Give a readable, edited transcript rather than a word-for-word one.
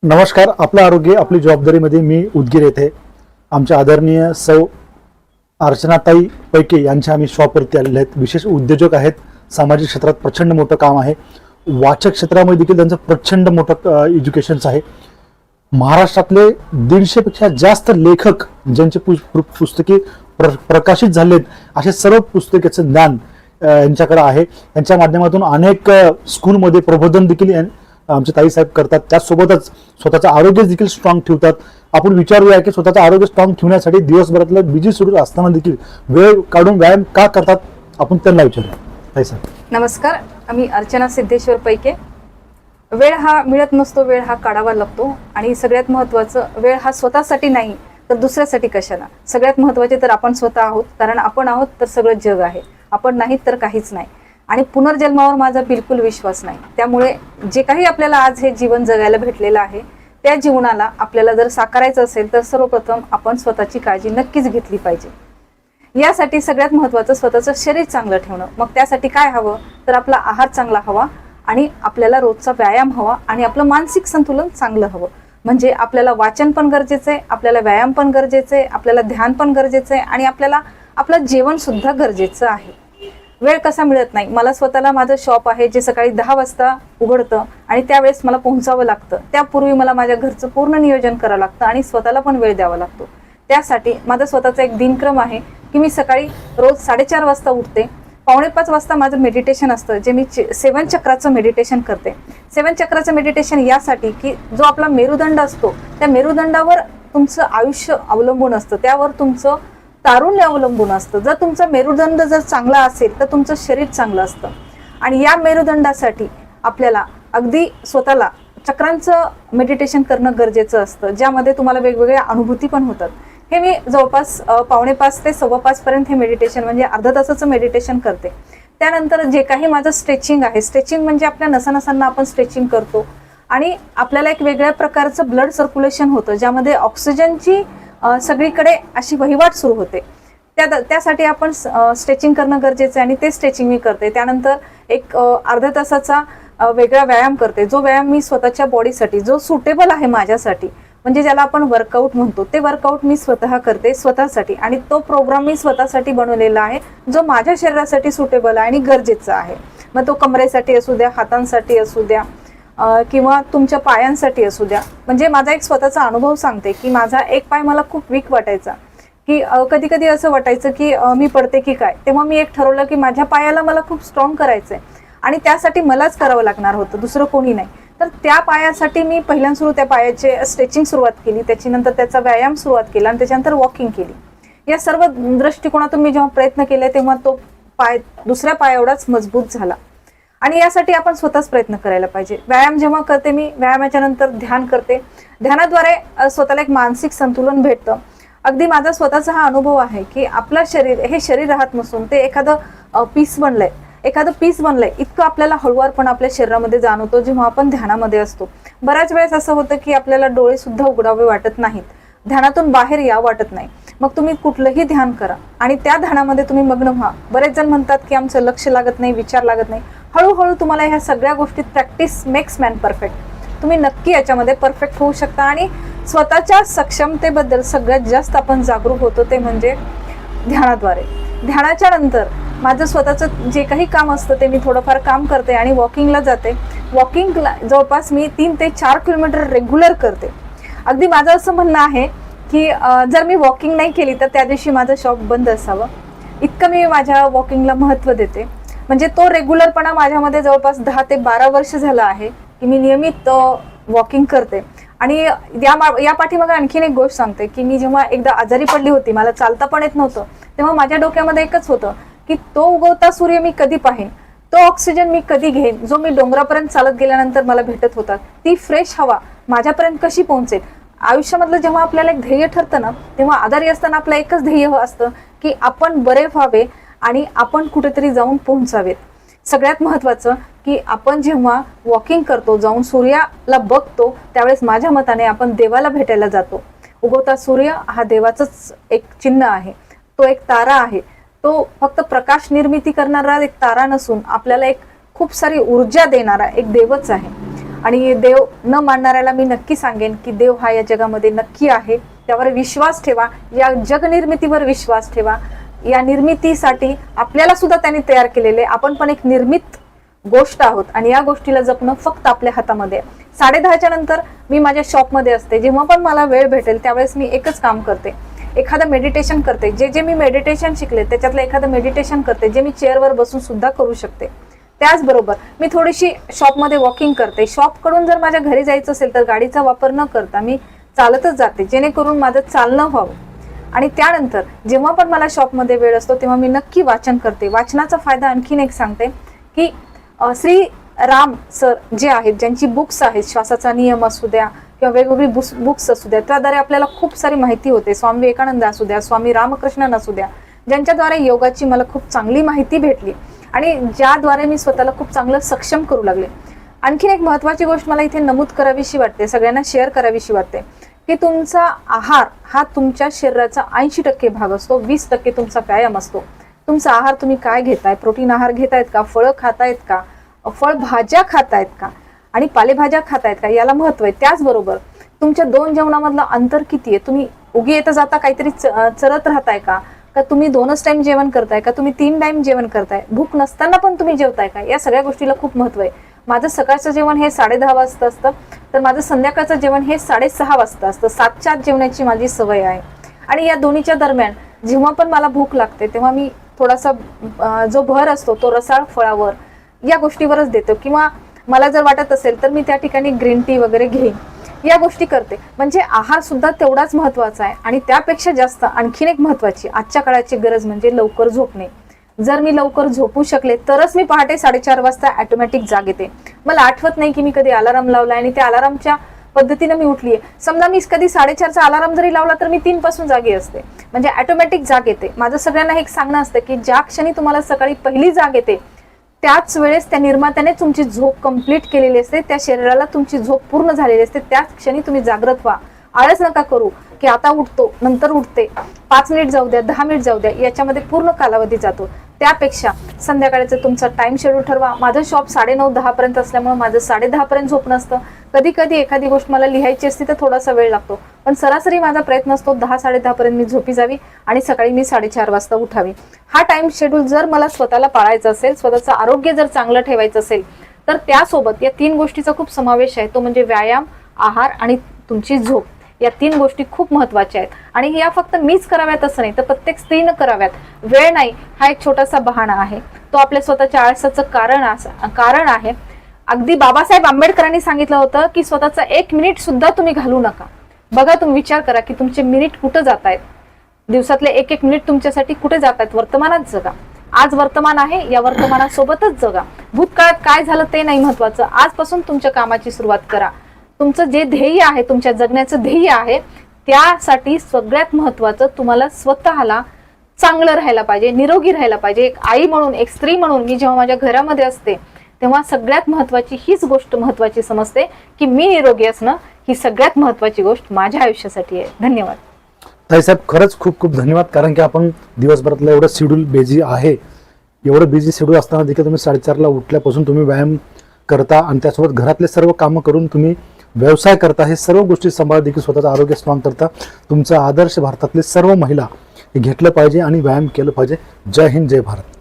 नमस्कार. आपलं आरोग्य आपली जबाबदारीमध्ये मी उदगीर येथे आमच्या आदरणीय सौ अर्चनाताई पैके यांच्या आम्ही शॉपवरती आलेले आहेत. विशेष उद्योजक आहेत. सामाजिक क्षेत्रात प्रचंड मोठं काम आहे. वाचक क्षेत्रामध्ये देखील त्यांचं प्रचंड मोठं एज्युकेशन्स आहे. महाराष्ट्रातले 150 पेक्षा जास्त लेखक ज्यांचे पुस्तके प्रकाशित झालेत असे सर्व पुस्तकाचं ज्ञान यांच्याकडे आहे. यांच्या माध्यमातून अनेक स्कूलमध्ये प्रबोधन देखील आमचे ताई साहेब करतात. त्यासोबतच स्वतःचं आरोग्य देखील स्ट्रॉंग ठेवतात. आपण विचारूया की स्वतःचं आरोग्य स्ट्रॉंग ठेवण्यासाठी दिवसभरातलं बिझी सुरू असताना देखील वेळ काढून व्यायाम का करतात आपण त्यांना विचारूया. ताई साहेब नमस्कार. आम्ही अर्चना सिद्धेश्वर पैके. वेळ हा मिळत नसतो, वेळ हा काढावा लागतो. आणि सगळ्यात महत्त्वाचं, वेळ हा स्वतःसाठी नाही तर दुसऱ्यासाठी कशाला. सगळ्यात महत्त्वाचे तर आपण स्वतः आहोत, कारण आपण आहोत तर सगळं जग आहे. आपण नाहीत तर काहीच नाही. आणि पुनर्जन्मावर माझा बिलकुल विश्वास नाही. त्यामुळे जे काही आपल्याला आज हे जीवन जगायला भेटलेलं आहे त्या जीवनाला आपल्याला जर साकारायचं असेल तर सर्वप्रथम आपण स्वतःची काळजी नक्कीच घेतली पाहिजे. यासाठी सगळ्यात महत्त्वाचं स्वतःचं शरीर चांगलं ठेवणं. मग त्यासाठी काय हवं तर आपला आहार चांगला हवा आणि आपल्याला रोजचा व्यायाम हवा आणि आपलं मानसिक संतुलन चांगलं हवं. म्हणजे आपल्याला वाचन पण गरजेचं आहे, आपल्याला व्यायाम पण गरजेचं आहे, आपल्याला ध्यान पण गरजेचं आहे आणि आपल्याला आपलं जेवण सुद्धा गरजेचं आहे. वेळ कसा मिळत नाही. मला स्वतःला माझं शॉप आहे जे सकाळी 10 वाजता उघडतं आणि त्यावेळेस मला पोहोचावं लागतं. त्यापूर्वी मला माझ्या घरचं पूर्ण नियोजन करावं लागतं आणि स्वतःला पण वेळ द्यावा लागतो. त्यासाठी माझा स्वतःचा एक दिनक्रम आहे की मी सकाळी रोज 4:30 वाजता उठते. 4:45 वाजता माझं मेडिटेशन असतं, जे मी 7 चक्राचं मेडिटेशन करते. 7 चक्राचं मेडिटेशन यासाठी की जो आपला मेरुदंड असतो त्या मेरुदंडावर तुमचं आयुष्य अवलंबून असतं, त्यावर तुमचं तारुण्य अवलंबून असतं. जर तुमचा मेरुदंड जर चांगला असेल तर तुमचं शरीर चांगलं असतं. आणि या मेरुदंडासाठी आपल्याला अगदी स्वतःला चक्रांचं मेडिटेशन करणं गरजेचं असतं, ज्यामध्ये तुम्हाला वेगवेगळ्या अनुभूती पण होतात. हे मी जवळपास 4:45 ते 5:15 पर्यंत हे मेडिटेशन म्हणजे अर्धा तासाचं मेडिटेशन करते. त्यानंतर जे काही माझं स्ट्रेचिंग आहे, स्ट्रेचिंग म्हणजे आपल्या नसानसांना आपण स्ट्रेचिंग करतो आणि आपल्याला एक वेगळ्या प्रकारचं ब्लड सर्क्युलेशन होतं, ज्यामध्ये ऑक्सिजनची सगळीकडे अशी वहिवाट सुरू होते. त्यासाठी आपण स्ट्रेचिंग करणं गरजेचं आहे आणि ते स्ट्रेचिंग मी करते. त्यानंतर एक अर्ध्या तासाचा वेगळा व्यायाम करते, जो व्यायाम मी स्वतःच्या बॉडीसाठी जो सुटेबल आहे माझ्यासाठी, म्हणजे ज्याला आपण वर्कआउट म्हणतो, ते वर्कआउट मी स्वतः करते स्वतःसाठी. आणि तो प्रोग्राम मी स्वतःसाठी बनवलेला आहे जो माझ्या शरीरासाठी सुटेबल आहे आणि गरजेचा आहे. मग तो कमरेसाठी असू द्या, हातांसाठी असू द्या किंवा तुमच्या पायांसाठी असू द्या. म्हणजे माझा एक स्वतःचा अनुभव सांगते की माझा एक पाय मला खूप वीक वाटायचा, की कधी कधी असं वाटायचं की मी पडते की काय. तेव्हा मी एक ठरवलं की माझ्या पायाला मला खूप स्ट्रॉंग करायचं आहे आणि त्यासाठी मलाच करावं लागणार होतं, दुसरं कोणी नाही. तर त्या पायासाठी मी पहिल्यांदा त्या पायाचे स्ट्रेचिंग सुरुवात केली, त्याच्यानंतर त्याचा व्यायाम सुरुवात केला आणि त्याच्यानंतर वॉकिंग केली. या सर्व दृष्टिकोनातून मी जेव्हा प्रयत्न केले तेव्हा तो पाय दुसऱ्या पाया एवढाच मजबूत झाला. आणि यासाठी आपण स्वतःच प्रयत्न करायला पाहिजे. व्यायाम जेव्हा करते मी, व्यायामाच्या नंतर ध्यान करते. ध्यानाद्वारे स्वतःला एक मानसिक संतुलन भेटतं. अगदी माझा स्वतःचा हा अनुभव आहे की आपलं शरीर हे शरीर राहत नसून ते एखादं पीस बनलंय. इतकं आपल्याला हळूवारपण आपल्या शरीरामध्ये जाणवतो जेव्हा आपण ध्यानामध्ये असतो. बऱ्याच वेळेस असं होतं की आपल्याला डोळे सुद्धा उघडावे वाटत नाहीत, ध्यानातून बाहेर या वाटत नाही. मग तुम्ही कुठलंही ध्यान करा आणि त्या ध्यानामध्ये तुम्ही मग्न व्हा. बरेच जण म्हणतात की आमचं लक्ष लागत नाही, विचार लागत नाही. हळूहळू तुम्हाला ह्या सगळ्या गोष्टीत प्रॅक्टिस मेक्स मॅन परफेक्ट. तुम्ही नक्की याच्यामध्ये परफेक्ट होऊ शकता. आणि स्वतःच्या सक्षमतेबद्दल सगळ्यात जास्त आपण जागरूक होतो ते म्हणजे ध्यानाद्वारे. ध्यानाच्या नंतर माझं स्वतःचं जे काही काम असतं ते मी थोडंफार काम करते आणि वॉकिंगला जाते. वॉकिंगला जवळपास मी 3 ते 4 किलोमीटर रेग्युलर करते. अगदी माझं असं म्हणणं आहे की जर मी वॉकिंग नाही केली तर त्या दिवशी माझं शॉप बंद असावं, इतकं मी माझ्या वॉकिंगला महत्त्व देते. म्हणजे तो रेग्युलरपणा माझ्यामध्ये जवळपास 10 ते 12 वर्ष झालं आहे की मी नियमित वॉकिंग करते. आणि या पाठीमागे आणखीन एक गोष्ट सांगते की मी जेव्हा एकदा आजारी पडली होती, मला चालता पण येत नव्हतं, तेव्हा माझ्या डोक्यामध्ये एकच होतं की तो उगवता सूर्य मी कधी पाहीन, तो ऑक्सिजन मी कधी घेईन जो मी डोंगरापर्यंत चालत गेल्यानंतर मला भेटत होता, ती फ्रेश हवा माझ्यापर्यंत कशी पोहोचेल. आयुष्यामधलं जेव्हा आपल्याला एक ध्येय ठरतं ना, तेव्हा आजारी असताना आपलं एकच ध्येय असतं की आपण बरे व्हावे आणि आपण कुठेतरी जाऊन पोहोचावेत. सगळ्यात महत्त्वाचं की आपण जेव्हा वॉकिंग करतो, जाऊन सूर्याला बघतो, त्यावेळेस माझ्या मताने आपण देवाला भेटायला जातो. उगवता सूर्य हा देवाचंच एक चिन्ह आहे, तो एक तारा आहे. तो फक्त प्रकाश निर्मिती करणारा एक तारा नसून आपल्याला एक खूप सारी ऊर्जा देणारा एक देवच आहे. आणि देव न मानणाऱ्याला मी नक्की सांगेन की देव हा या जगामध्ये नक्की आहे. त्यावर विश्वास ठेवा, या जगनिर्मितीवर विश्वास ठेवा. या निर्मितीसाठी आपल्याला सुद्धा त्यांनी तयार केलेले, आपण पण एक निर्मित गोष्ट आहोत आणि या गोष्टीला जपणं फक्त आपल्या हातामध्ये आहे. 10:30च्या नंतर मी माझ्या शॉपमध्ये असते. जेव्हा पण मला वेळ भेटेल त्यावेळेस मी एकच काम करते, एखादं मेडिटेशन करते. जे मी मेडिटेशन शिकले त्याच्यातलं एखादं मेडिटेशन करते, जे मी चेअरवर बसून सुद्धा करू शकते. त्याचबरोबर मी थोडीशी शॉपमध्ये वॉकिंग करते. शॉपकडून जर माझ्या घरी जायचं असेल तर गाडीचा वापर न करता मी चालतच जाते, जेणेकरून माझं चालणं व्हावं. आणि त्यानंतर जेव्हा पण मला शॉपमध्ये वेळ असतो तेव्हा मी नक्की वाचन करते. वाचनाचा फायदा आणखीन एक सांगते की श्री राम सर जे आहेत, ज्यांची बुक्स आहेत, श्वासाचा नियम असू द्या किंवा वेगवेगळी बुक्स असू द्या, त्याद्वारे आपल्याला खूप सारी माहिती होते. स्वामी विवेकानंद असू द्या, स्वामी रामकृष्णन असू द्या, ज्यांच्याद्वारे योगाची मला खूप चांगली माहिती भेटली आणि ज्याद्वारे मी स्वतःला खूप चांगलं सक्षम करू लागले. आणखीन एक महत्त्वाची गोष्ट मला इथे नमूद करावीशी वाटते, सगळ्यांना शेअर करावीशी वाटते की तुमचा आहार हा तुमच्या शरीराचा 80% भाग असतो, 20% तुमचा व्यायाम असतो. तुमचा आहार तुम्ही काय घेताय, प्रोटीन आहार घेतायत का, फळं खातायत का, फळभाज्या खातायत का आणि पालेभाज्या खातायत का, याला महत्व आहे. त्याचबरोबर तुमच्या 2 जेवणामधलं अंतर किती आहे, तुम्ही उगी येता जाता काहीतरी चरत राहताय का तुम्ही 2च टाइम जेवण करताय का, तुम्ही 3 टाइम जेवण करताय, भूक नसताना पण तुम्ही जेवताय का, या सगळ्या गोष्टीला खूप महत्व आहे. माझं सकाळचं जेवण हे 10:30 वाजता असतं, तर माझं संध्याकाळचं जेवण हे 6:30 वाजता असतं. 7च्या आत जेवण्याची माझी सवय आहे. आणि या दोन्हीच्या दरम्यान जेव्हा पण मला भूक लागते तेव्हा मी थोडासा जो भर असतो तो रसाळ फळावर या गोष्टीवरच देतो, किंवा मला जर वाटत असेल तर मी त्या ठिकाणी ग्रीन टी वगैरे घेईन, या गोष्टी करते. म्हणजे आहार सुद्धा तेवढाच महत्वाचा आहे. आणि त्यापेक्षा जास्त आणखीन एक महत्वाची आजच्या काळाची गरज म्हणजे लवकर झोपणे. जर मी लवकर झोपू शकले तरच मी पहाटे 4:30 वाजता ऑटोमॅटिक जाग येते. मला आठवत नाही की मी कधी अलाराम लावलाय आणि त्या अलारामच्या पद्धतीने मी उठलीये. समजा मी कधी 4:30चा अलाराम जरी लावला तर मी 3 पासून जागी असते, म्हणजे ऑटोमॅटिक जाग येते. माझं सगळ्यांना एक सांगणं असतं की ज्या क्षणी तुम्हाला सकाळी पहिली जाग येते त्याच वेळेस त्या निर्मात्याने तुमची झोप कंप्लीट केलेली असते, त्या शरीराला तुमची झोप पूर्ण झालेली असते. त्याच क्षणी तुम्ही जागृत व्हा. आळस नका करू की आता उठतो नंतर उठते, 5 मिनिट जाऊ द्या, 10 मिनिट जाऊ द्या, याच्यामध्ये पूर्ण कालावधी जातो. त्यापेक्षा संध्याकाळचं तुमचा टाइम शेड्यूल ठरवा. माझं शॉप 9:30-10 पर्यंत असल्यामुळे माझं 10:30 पर्यंत झोप नसतं. कधी कधी एखादी गोष्ट मला लिहायची असते तर थोडासा वेळ लागतो, पण सरासरी माझा प्रयत्न असतो 10-10:30 पर्यंत मी झोपी जावी आणि सकाळी मी 4:30 वाजता उठावी. हा टाइम शेड्यूल जर मला स्वतःला पाळायचा असेल, स्वतःचं आरोग्य जर चांगलं ठेवायचं असेल, तर त्यासोबत या 3 गोष्टीचा खूप समावेश आहे. तो म्हणजे व्यायाम, आहार आणि तुमची झोप. या 3 गोष्टी खूप महत्वाच्या आहेत आणि या फक्त मीच कराव्यात असं नाही, तर प्रत्येक स्त्रीनं कराव्यात. वेळ नाही हा एक छोटासा बहाणा आहे, तो आपल्या स्वतःच्या आळसाचं कारण आहे. अगदी बाबासाहेब आंबेडकरांनी सांगितलं होतं की स्वतःचा 1 मिनिट सुद्धा तुम्ही घालू नका. बघा, तुम्ही विचार करा की तुमचे मिनिट कुठं जात आहेत, दिवसातले 1-1 मिनिट तुमच्यासाठी कुठे जात आहेत. वर्तमानात जगा. आज वर्तमान आहे, या वर्तमानासोबतच जगा. भूतकाळात काय झालं ते नाही महत्वाचं. आजपासून तुमच्या कामाची सुरुवात करा. तुमचं जे ध्येय आहे, तुमच्या जगण्याचं ध्येय आहे, त्यासाठी सगळ्यात महत्वाचं तुम्हाला स्वतःला चांगलं राहायला पाहिजे, निरोगी राहायला पाहिजे. एक आई म्हणून, एक स्त्री म्हणून मी जेव्हा माझ्या घरामध्ये असते तेव्हा सगळ्यात महत्वाची हीच गोष्ट महत्वाची समजते की मी निरोगी असणं ही सगळ्यात महत्वाची गोष्ट माझ्या आयुष्यासाठी आहे. धन्यवाद ताईसाहेब, खरंच खूप खूप धन्यवाद. कारण की आपण दिवसभरातलं एवढं शेड्यूल बिझी आहे, एवढं बिझी शेड्यूल असताना देखील तुम्ही 4:30ला उठल्यापासून तुम्ही व्यायाम करता आणि त्यासोबत घरातले सर्व कामं करून तुम्ही व्यवसाय करता, हे सर्व गोष्टी सांभाळ देखील स्वतःचं आरोग्य स्ट्रॉंग करता. तुमचा आदर्श भारतातले सर्व महिला हे घेतलं पाहिजे आणि व्यायाम केलं पाहिजे. जय हिंद, जय भारत.